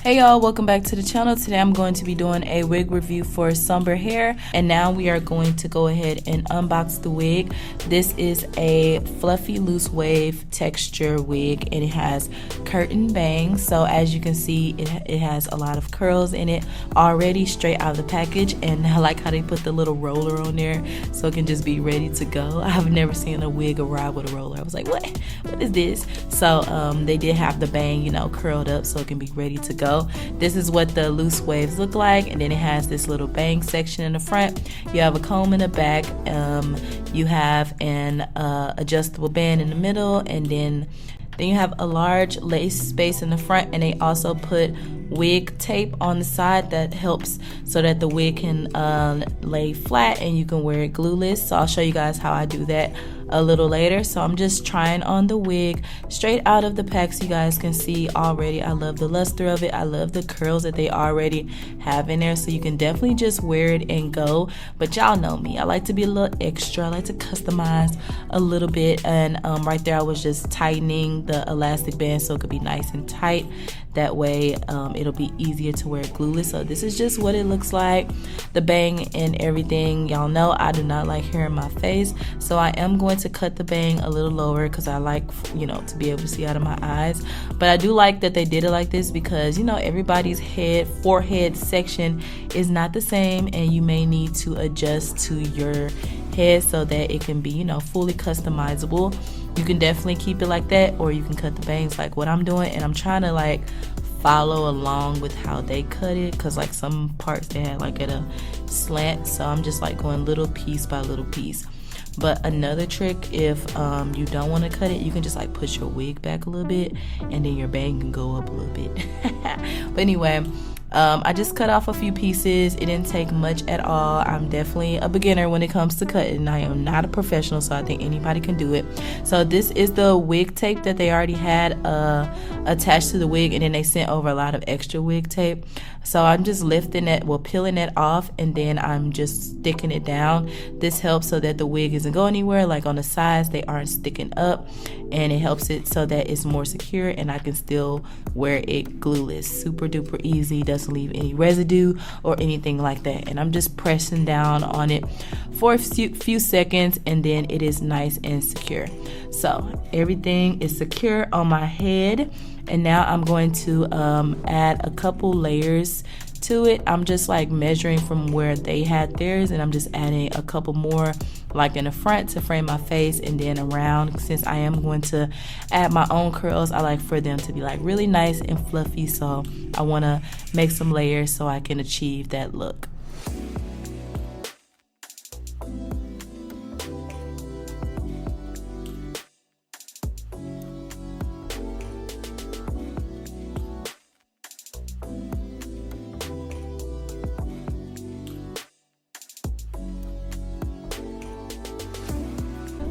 Hey y'all, welcome back to the channel. Today I'm going to be doing a wig review for Sunber hair, and now we are going to go ahead and unbox the wig. This is a fluffy loose wave texture wig, and it has curtain bangs. So as you can see, it has a lot of curls in it already straight out of the package, and I like how they put the little roller on there so it can just be ready to go. I've never seen a wig arrive with a roller. I was like, what is this? So they did have the bang, you know, curled up so it can be ready to go. This is what the loose waves look like, and then it has this little bang section in the front. You have a comb in the back, you have an adjustable band in the middle, and then you have a large lace space in the front, and they also put wig tape on the side that helps so that the wig can lay flat and you can wear it glueless. So I'll show you guys how I do that a little later. So I'm just trying on the wig straight out of the packs. You guys can see already I love the luster of it. I love the curls that they already have in there, so you can definitely just wear it and go. But y'all know me, I like to be a little extra. I like to customize a little bit, and right there I was just tightening the elastic band so it could be nice and tight. That way it'll be easier to wear glueless. So this is just what it looks like, the bang and everything. Y'all know I do not like hair in my face, so I am going to cut the bang a little lower because I like, you know, to be able to see out of my eyes. But I do like that they did it like this because, you know, everybody's forehead section is not the same, and you may need to adjust to your head so that it can be, you know, fully customizable. You can definitely keep it like that, or you can cut the bangs like what I'm doing, and I'm trying to like follow along with how they cut it because like some parts they had like at a slant, so I'm just like going little piece by little piece. But another trick, if you don't want to cut it, you can just like push your wig back a little bit, and then your bang can go up a little bit. But anyway, I just cut off a few pieces. It didn't take much at all. I'm definitely a beginner when it comes to cutting. I am not a professional, so I think anybody can do it. So this is the wig tape that they already had attached to the wig, and then they sent over a lot of extra wig tape. So I'm just lifting it, peeling it off, and then I'm just sticking it down. This helps so that the wig isn't going anywhere. Like on the sides, they aren't sticking up, and it helps it so that it's more secure and I can still wear it glueless. Super duper easy, doesn't leave any residue or anything like that. And I'm just pressing down on it for a few seconds, and then it is nice and secure. So everything is secure on my head, and now I'm going to add a couple layers to it. I'm just like measuring from where they had theirs, and I'm just adding a couple more like in the front to frame my face, and then around. Since I am going to add my own curls, I like for them to be like really nice and fluffy, so I want to make some layers so I can achieve that look.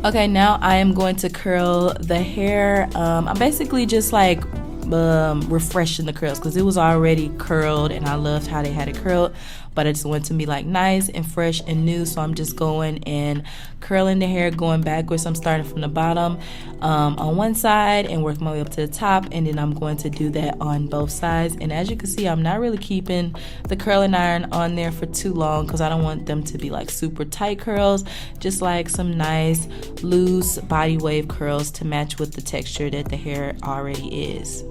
Okay, now I am going to curl the hair. I'm basically just like refreshing the curls because it was already curled, and I loved how they had it curled, but I just want it to be like nice and fresh and new. So I'm just going and curling the hair, going backwards. I'm starting from the bottom on one side and work my way up to the top, and then I'm going to do that on both sides. And as you can see, I'm not really keeping the curling iron on there for too long because I don't want them to be like super tight curls, just like some nice loose body wave curls to match with the texture that the hair already is.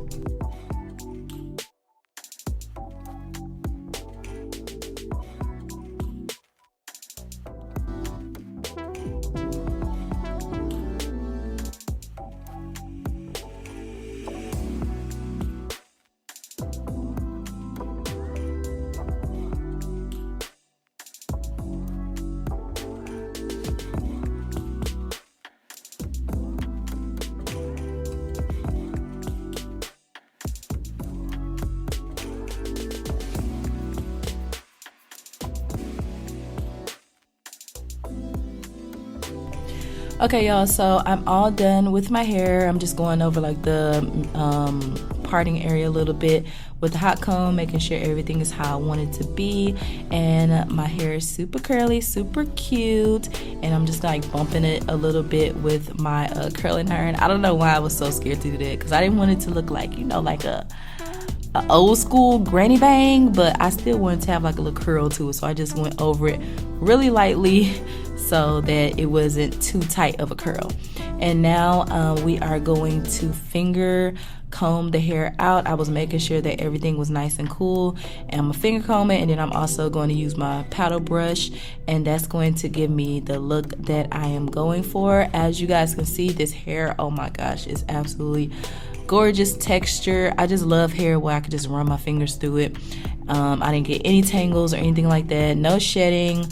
Okay y'all, so I'm all done with my hair. I'm just going over like the parting area a little bit with the hot comb, making sure everything is how I want it to be. And my hair is super curly, super cute, and I'm just like bumping it a little bit with my curling iron. I don't know why I was so scared to do that, because I didn't want it to look like, you know, like a an old school granny bang, but I still wanted to have like a little curl to it, so I just went over it really lightly so that it wasn't too tight of a curl. And now we are going to finger comb the hair out. I was making sure that everything was nice and cool, and I'm gonna finger comb it, and then I'm also going to use my paddle brush, and that's going to give me the look that I am going for. As you guys can see, this hair, oh my gosh, is absolutely gorgeous texture. I just love hair where I could just run my fingers through it. I didn't get any tangles or anything like that, no shedding,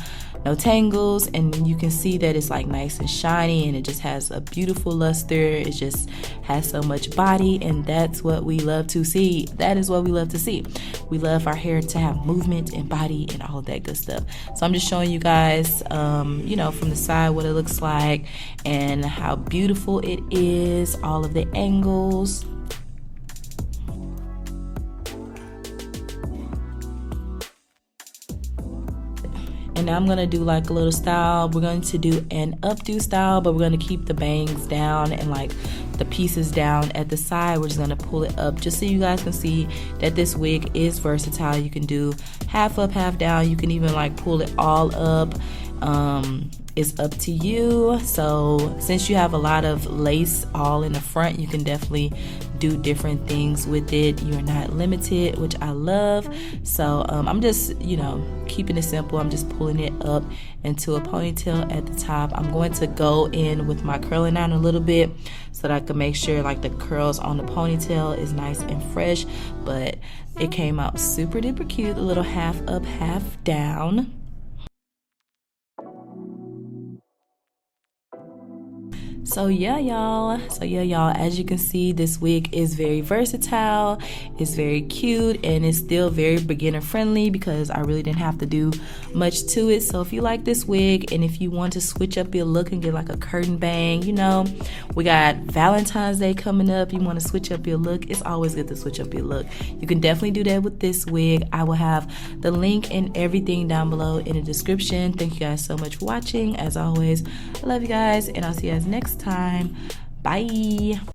no tangles, and you can see that it's like nice and shiny, and it just has a beautiful luster. It just has so much body, and that's what we love to see. That is what we love to see. We love our hair to have movement and body and all of that good stuff. So I'm just showing you guys you know, from the side what it looks like and how beautiful it is, all of the angles. And now I'm gonna do like a little style. We're going to do an updo style, but we're gonna keep the bangs down and like the pieces down at the side. We're just gonna pull it up just so you guys can see that this wig is versatile. You can do half up, half down. You can even like pull it all up. It's up to you. So since you have a lot of lace all in the front, you can definitely do different things with it. You're not limited, which I love. So I'm just, you know, keeping it simple. I'm just pulling it up into a ponytail at the top. I'm going to go in with my curling iron a little bit so that I can make sure like the curls on the ponytail is nice and fresh. But it came out super duper cute, a little half up, half down. So yeah, y'all, as you can see, this wig is very versatile, it's very cute, and it's still very beginner friendly because I really didn't have to do much to it. So if you like this wig and if you want to switch up your look and get like a curtain bang, you know, we got Valentine's Day coming up, you want to switch up your look, it's always good to switch up your look. You can definitely do that with this wig. I will have the link and everything down below in the description. Thank you guys so much for watching. As always, I love you guys, and I'll see you guys next time. Bye.